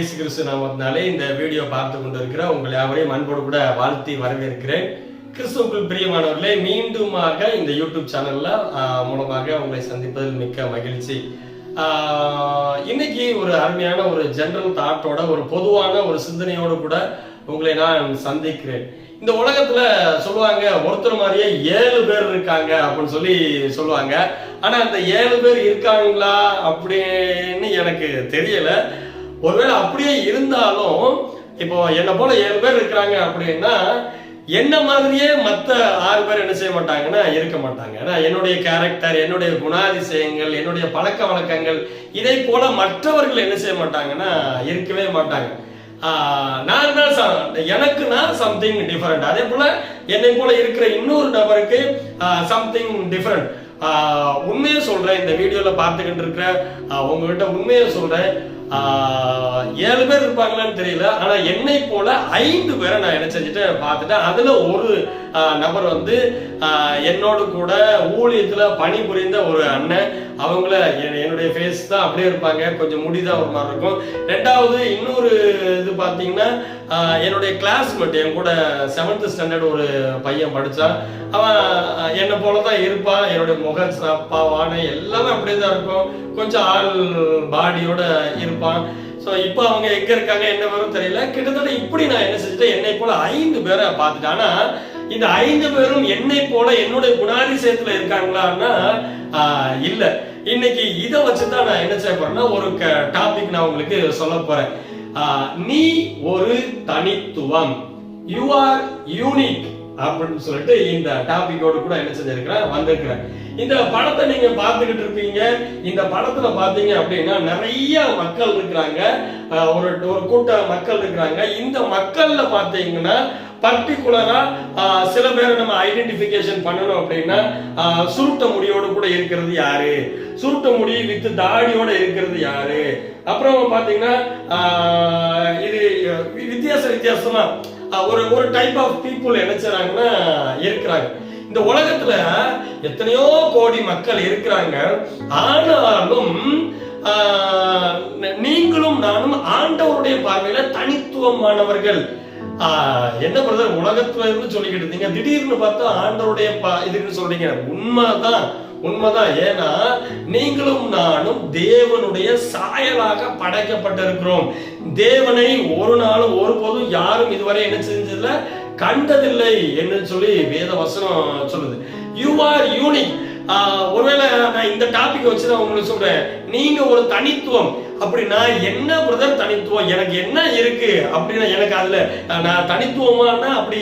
இயேசு கிறிஸ்து நாமத்தினாலே இந்த வீடியோ பார்த்து கொண்டிருக்கிற உங்கள் யாவரையும் அன்போடு கூட வாழ்த்தி வரவேற்கிறேன். கிறிஸ்துவுக்குள் பிரியமானவர்களே, மீண்டுமாக இந்த யூடியூப் சேனல்ல மூலமாக உங்களை சந்திப்பதில் மிக்க மகிழ்ச்சி. இன்னைக்கு ஒரு அருமையான ஒரு ஜெனரல் தாட்டோட ஒரு பொதுவான ஒரு சிந்தனையோடு கூட உங்களை நான் சந்திக்கிறேன். இந்த உலகத்துல சொல்லுவாங்க, ஒருத்தர் மாதிரியே 7 பேர் இருக்காங்க அப்படின்னு சொல்லி சொல்லுவாங்க. ஆனா அந்த 7 பேர் இருக்காங்களா அப்படின்னு எனக்கு தெரியல. ஒருவேளை அப்படியே இருந்தாலும் இப்போ என்ன போல 7 பேர் இருக்கிறாங்க அப்படின்னா என்ன மாதிரியே மற்ற 6 பேர் என்ன செய்ய மாட்டாங்கன்னா இருக்க மாட்டாங்க. ஏன்னா என்னுடைய கேரக்டர், என்னுடைய குணாதிசயங்கள், என்னுடைய பழக்க வழக்கங்கள் இதை போல மற்றவர்கள் என்ன செய்ய மாட்டாங்கன்னா இருக்கவே மாட்டாங்க. எனக்கு நான் சம்திங் டிஃபரெண்ட். அதே போல என்னை போல இருக்கிற இன்னொரு நபருக்கு சம்திங் டிஃபரெண்ட். உண்மையை சொல்றேன், இந்த வீடியோல பார்த்துக்கிட்டு இருக்கிற உங்ககிட்ட உண்மையை சொல்றேன். 7 பேர் இருப்பாங்களான்னு தெரியல, ஆனா என்னை போல 5 பேரை நான் என்ன செஞ்சுட்டு பார்த்துட்டேன். அதுல ஒரு நபர் வந்து என்னோடு கூட ஊழியத்துல பணிபுரிந்த ஒரு அண்ணன். அவங்கள என்னுடைய ஃபேஸ் தான் அப்படியே இருப்பாங்க, கொஞ்சம் முடிதான் ஒரு மாதிரி இருக்கும். ரெண்டாவது இன்னொரு இது பார்த்தீங்கன்னா என்னுடைய கிளாஸ்மேட், என் கூட 7th ஸ்டாண்டர்ட் ஒரு பையன் படிச்சான். அவன் என்னை போலதான் இருப்பான். என்னுடைய முக சப்பாவான எல்லாமே அப்படியே தான் இருக்கும், கொஞ்சம் ஆள் பாடியோட இருப்பான். ஸோ இப்போ அவங்க எங்க இருக்காங்க என்ன வரும் தெரியல. கிட்டத்தட்ட இப்படி நான் என்ன செஞ்சுட்டேன், என்னை போல 5 பேரை பார்த்துட்டேன். ஆனா இந்த 5 பேரும் என்னை போல என்னுடைய குணாதிசயத்துல இருக்காங்களான்னா இல்ல. இன்னைக்கு இதை வச்சுதான் நான் என்ன செய்ய போறேன்னா ஒரு டாபிக் நான் உங்களுக்கு சொல்ல போறேன். நீ ஒரு தனித்துவம், யூ ஆர் யூனிக் அப்படின்னு சொல்லிட்டு இந்த டாபிக்கோடு கூட என்ன செஞ்சிருக்கிறேன் வந்திருக்கிறேன். இந்த படத்தை நீங்க பார்த்துக்கிட்டு இருப்பீங்க. இந்த படத்துல பாத்தீங்க அப்படின்னா நிறைய மக்கள் இருக்கிறாங்க, ஒரு கூட்ட மக்கள் இருக்கிறாங்க. இந்த மக்கள்ல பாத்தீங்கன்னா பர்டிகுலரா சில பேரை நம்ம ஐடென்டிபிகேஷன் பண்ணணும் அப்படின்னா சுருட்ட முடியோடு கூட இருக்கிறது யாரு, சுருட்ட முடி வித்து தாடியோட இருக்கிறது யாரு, அப்புறம் பாத்தீங்கன்னா இது வித்தியாசமா ஒரு டைப் ஆஃப் பீப்புள் என்ன செய்றாங்கன்னா இருக்கிறாங்க. இந்த உலகத்துல எத்தனையோ கோடி மக்கள் இருக்கிறாங்க. ஆனாலும் நீங்களும் நானும் ஆண்டவருடைய பார்வையில தனித்துவமானவர்கள். என்ன பிரதர் உலகத்துல இருந்து சொல்லிக்கிட்டு இருந்தீங்க, திடீர்னு பார்த்தா ஆண்டவருடைய இதுன்னு சொல்றீங்க. உண்மைதான். ஏன்னா நீங்களும் நானும் தேவனுடைய சாயலாக படைக்கப்பட்டிருக்கிறோம். தேவனை ஒரு நாளும் ஒருபோதும் யாரும் இதுவரை என்ன செஞ்சதில்ல, கண்டதில்லை என்று சொல்லி வேத வசனம் சொல்லுது. You are unique. ஒருவேளை நான் இந்த டாபிக் வச்சுதான் உங்களுக்கு சொல்றேன், நீங்க ஒரு தனித்துவம். அப்படின்னா என்ன பிரதர் தனித்துவம், எனக்கு என்ன இருக்கு அப்படின்னா, எனக்கு அதுல நான் தனித்துவமானா அப்படி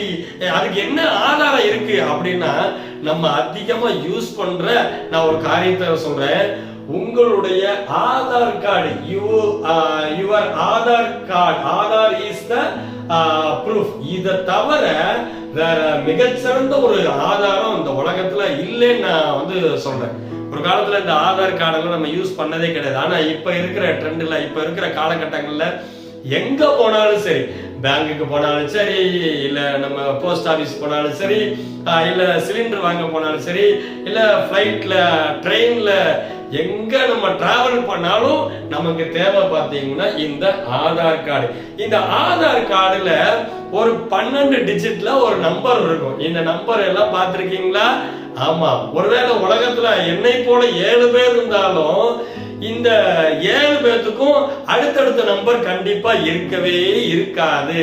அதுக்கு என்ன ஆதாரம் இருக்கு அப்படின்னா, நம்ம அதிகமா யூஸ் பண்ற நான் ஒரு காரியத்தை சொல்றேன். உங்களுடைய Aadhaar card, your Aadhaar card, Aadhaar is the proof. இதை தவிர வேற மிகச்சிறந்த ஒரு ஆதாரம் இந்த உலகத்துல இல்லைன்னு நான் வந்து சொல்றேன். ஒரு காலத்துல இந்த ஆதார் கார்டெல்லாம் நம்ம யூஸ் பண்ணதே கிடையாது. ஆனா இப்ப இருக்கிற ட்ரெண்ட்ல, இப்ப இருக்கிற காலகட்டங்கள்ல எங்க போனாலும் சரி, பேங்குக்கு போனாலும் சரி, இல்ல நம்ம போஸ்ட் ஆபீஸ் போனாலும் சரி, இல்ல சிலிண்டர் வாங்க போனாலும் சரி, இல்ல பிளைட்ல, ட்ரெயின்ல, எங்க நம்ம டிராவல் பண்ணாலும் நமக்கு தேவை பார்த்தீங்கன்னா இந்த ஆதார் கார்டு. இந்த ஆதார் கார்டுல ஒரு 12 டிஜிட்ல ஒரு நம்பர் இருக்கும். இந்த நம்பர் எல்லாம் பார்த்திருக்கீங்களா? ஆமா. ஒருவேளை உலகத்துல என்னை போல 7 பேர் இருந்தாலும் இந்த 7 பேத்துக்கும் அடுத்தடுத்த நம்பர் கண்டிப்பா இருக்கவே இருக்காது.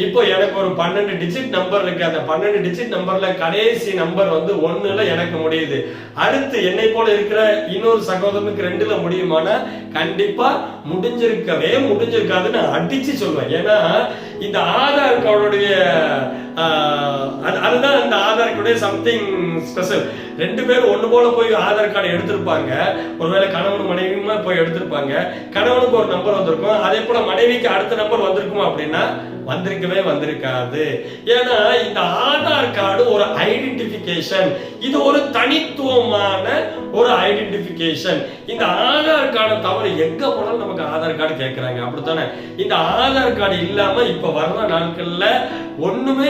இப்போ எனக்கு ஒரு 12 டிஜிட் நம்பர் இருக்கு. அந்த 12 டிஜிட் நம்பர்ல கடைசி நம்பர் வந்து 1ல எனக்கு முடியுது. அடுத்து என்னை போல இருக்கிற இன்னொரு சகோதரனுக்கு 2ல முடியுமானா கண்டிப்பா முடிஞ்சிருக்காதுன்னு அடிச்சு சொல்லுவேன். ஏன்னா இந்த ஆதார் கார்டுடைய அதுதான் இந்த ஆதார் கார்டு சம்திங் ஸ்பெஷல். 2 பேர் ஒண்ணு போல போய் ஆதார் கார்டு எடுத்திருப்பாங்க. ஒருவேளை கணவன் மனைவியுமா போய் எடுத்திருப்பாங்க. கணவனுக்கு ஒரு நம்பர் வந்திருக்கும், அதே போல மனைவிக்கு அடுத்த நம்பர் வந்திருக்குமா அப்படின்னா வந்திருக்காது. ஏன்னா இந்த ஆதார் கார்டு ஒரு ஐடென்டிபிகேஷன், இது ஒரு தனித்துவமான ஒரு ஐடென்டிபிகேஷன். இந்த ஆதார் கார்டை தவிர எங்க போனாலும் நமக்கு ஆதார் கார்டு கேட்கறாங்க, அப்படித்தானே? இந்த ஆதார் கார்டு இல்லாம இப்ப வர்ற நாட்கள்ல ஒண்ணுமே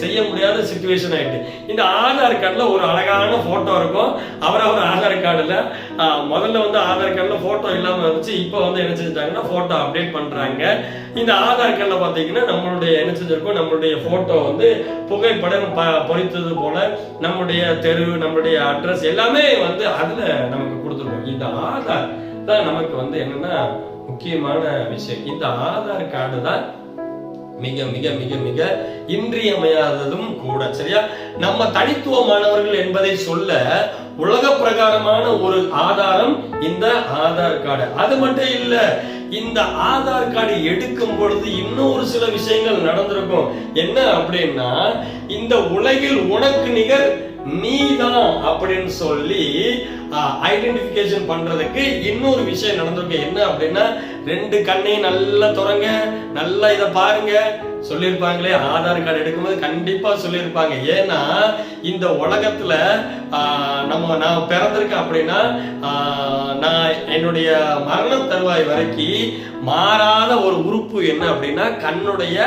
செய்ய முடியாத சிச்சுவேஷன் ஆயிட்டு. இந்த ஆதார் கார்டுல ஒரு அழகான போட்டோ இருக்கும். அவரவர் ஆதார் கார்டுல முதல்ல வந்து ஆதார் கார்டுல போட்டோ இல்லாம இருந்துச்சு. இப்போ வந்து என்ன செஞ்சாங்கன்னா போட்டோ அப்டேட் பண்றாங்க. இந்த ஆதார் கார்டுல பாத்தீங்கன்னா நம்மளுடைய என்ன செஞ்சிருக்கோம், நம்மளுடைய போட்டோ வந்து புகைப்படம் பொறித்தது போல நம்முடைய தெரு, நம்மளுடைய அட்ரஸ் எல்லாமே வந்து அதுல நமக்கு கொடுத்துருக்கோம். இந்த ஆதார் தான் நமக்கு வந்து என்னன்னா முக்கியமான விஷயம். இந்த ஆதார் கார்டு தான் மிக மிக மிக மிக இன்றியமையாததும் கூட. சரியா? நம்ம தனித்துவமானவர்கள் என்பதை சொல்ல உலக பிரகாரமான ஒரு ஆதாரம் இந்த ஆதார் கார்டு. அது மட்டும் இல்ல, இந்த ஆதார் கார்டு எடுக்கும் பொழுது இன்னொரு சில விஷயங்கள் நடந்திருக்கும். என்ன அப்படின்னா, இந்த உலகில் உனக்கு நிகர் நீதான் அப்படின்னு சொல்லி ஐடென்டிபிகேஷன் பண்றதுக்கு இன்னொரு விஷயம் நடந்திருக்கு. என்ன அப்படின்னா, 2 கண்ணையும் நல்லா துறங்க, நல்லா இதை பாருங்க சொல்லியிருப்பாங்களே. ஆதார் கார்டு எடுக்கும்போது கண்டிப்பா சொல்லியிருப்பாங்க. ஏன்னா இந்த உலகத்துல நான் பிறந்திருக்கேன் அப்படின்னா நான் என்னுடைய மரண தருவாய் வரைக்கும் மாறாத ஒரு உறுப்பு என்ன அப்படின்னா கண்ணுடைய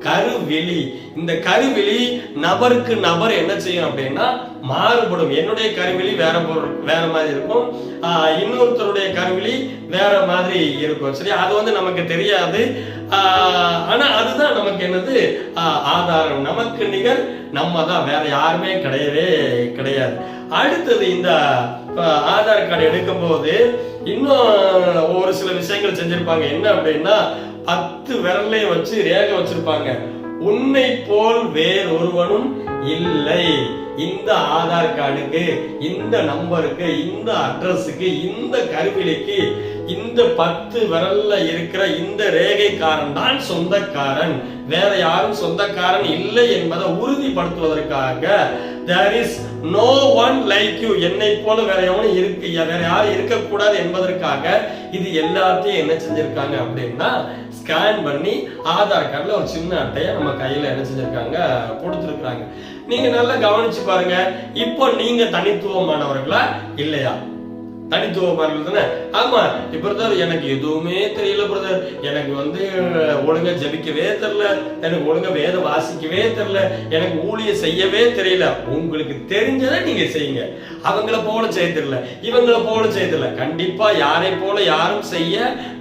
கருவிழி. இந்த கருவிழி நபருக்கு நபர் என்ன செய்யும் அப்படின்னா மாறுபடும். என்னுடைய கருவிழி வேற மாதிரி இருக்கும், இன்னொருத்தருடைய கருவிழி வேற மாதிரி இருக்கும். சரி, அது வந்து நமக்கு தெரியாது. ஆனா அதுதான் நமக்கு என்னது ஆதாரம். நமக்கு நிகர் நம்ம தான், வேற யாருமே கிடையவே கிடையாது. அடுத்தது இந்த ஆதார் கார்டு எடுக்கும் போது இன்னும் ஒரு சில விஷயங்கள் செஞ்சிருப்பாங்க. என்ன அப்படின்னா 10 விரலை வச்சு ரேகை வச்சிருப்பாங்க. உன்னை போல் வேறொருவனும் இல்லை. இந்த ஆதார் கார்டுக்கு, இந்த நம்பருக்கு, இந்த அட்ரஸுக்கு, இந்த கருவிலிக்கு, இந்த 10 விரல்ல இருக்கிற இந்த ரேகைக்காரன் தான் சொந்தக்காரன், வேற யாரும் சொந்தக்காரன் இல்லை என்பதை உறுதிப்படுத்துவதற்காக there is no one like you, என்னை போல வேற எவனும் வேற யாரும் இருக்கக்கூடாது என்பதற்காக இது எல்லாத்தையும் என்ன செஞ்சிருக்காங்க அப்படின்னா ஸ்கேன் பண்ணி ஆதார் கார்டுல ஒரு சின்ன அட்டையை நம்ம கையில என்ன செஞ்சிருக்காங்க கொடுத்துருக்காங்க. நீங்க நல்லா கவனிச்சு பாருங்க. இப்போ நீங்க தனித்துவமானவர்களா இல்லையா? தனித்துவமானவர்கள் தானே? ஆமா. பிரதர் எனக்கு எதுவுமே தெரியல பிரதர், எனக்கு வந்து ஒழுங்கா ஜெபிக்கவே தெரியல, எனக்கு ஒழுங்கா வேத வாசிக்கவே தெரியல, எனக்கு ஊழியம் செய்யவே தெரியல. உங்களுக்கு தெரிஞ்சதை நீங்க செய்யுங்க. அவங்கள போல செய்ய தெரியல, இவங்கள போல செய்ய தெரியல. கண்டிப்பா யாரை போல யாரும் செய்ய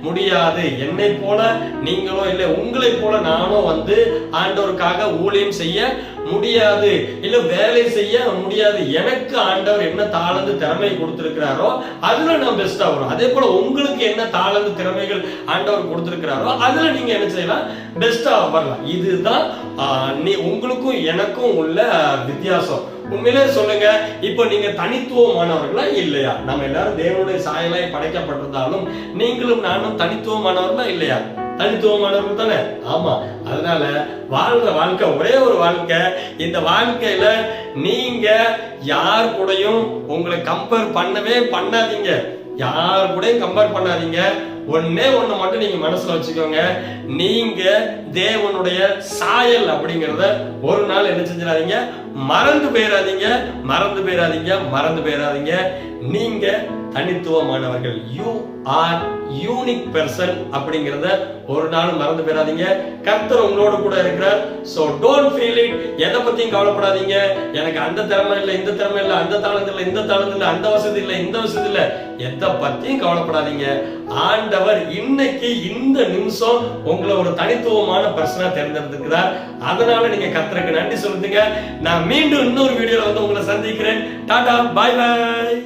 முடியாது. என்னை போல நீங்களோ இல்லை உங்களை போல நானோ வந்து ஆண்டவருக்காக ஊழியம் செய்ய முடியாது, இல்ல வேலை செய்ய முடியாது. எனக்கு ஆண்டவர் என்ன தாளந்து திறமை கொடுத்திருக்கிறாரோ அதுல நான் பெஸ்டா வரும். அதே போல உங்களுக்கு என்ன தாளந்து திறமைகள் ஆண்டவர் கொடுத்திருக்கிறாரோ அதுல நீங்க என்ன செய்யலாம், பெஸ்டா வரலாம். இதுதான் உங்களுக்கும் எனக்கும் உள்ள வித்தியாசம். உண்மையிலே சொல்லுங்க, இப்ப நீங்க தனித்துவமானவர்களா இல்லையா? நம்ம எல்லாரும் தேவனுடைய சாயலாய் படைக்கப்பட்டிருந்தாலும் நீங்களும் நானும் தனித்துவமானவர்களா இல்லையா? தனித்துவமானவர்கள் தானே? ஆமா. அதனால வாழ்ற வாழ்க்கை ஒரே ஒரு வாழ்க்கை. இந்த வாழ்க்கையில நீங்க யார் கூடயும் உங்களை கம்பேர் பண்ணவே பண்ணாதீங்க. யார் கூடயும் கம்பேர் பண்ணாதீங்க. ஒண்ணே ஒண்ணு மட்டும் நீங்க மனசுல வச்சுக்கோங்க, நீங்க தேவனுடைய சாயல் அப்படிங்கறத ஒரு நாள் என்ன செஞ்சிடாதீங்க, மறந்து போயிடாதீங்க. நீங்க தனித்துவமானவர்கள். யூ ஆர் யூனிக் பெர்சன் அப்படிங்கறத ஒரு நாள் மறந்து போயிடாதீங்க. கர்த்தர் உங்களோட கூட இருக்கிறார். So don't feel it. எதை பத்தியும் கவலைப்படாதீங்க. எனக்கு அந்த திறமை இல்லை, இந்த திறமை இல்லை, அந்த தாளந்து இல்லை, இந்த தாளந்து இல்லை, அந்த வசதி இல்லை, இந்த வசதி இல்லை, எதை பத்தியும் கவலைப்படாதீங்க. ஆண்டவர் இன்னைக்கு இந்த நிமிஷம் உங்களை ஒரு தனித்துவமான பர்சனா தேர்ந்தெடுத்திருக்கிறார். அதனால நீங்க கர்த்தருக்கு நன்றி சொல்லுங்க. நான் மீண்டும் இன்னொரு வீடியோல வந்து உங்களை சந்திக்கிறேன். டாடா, பாய் பாய்.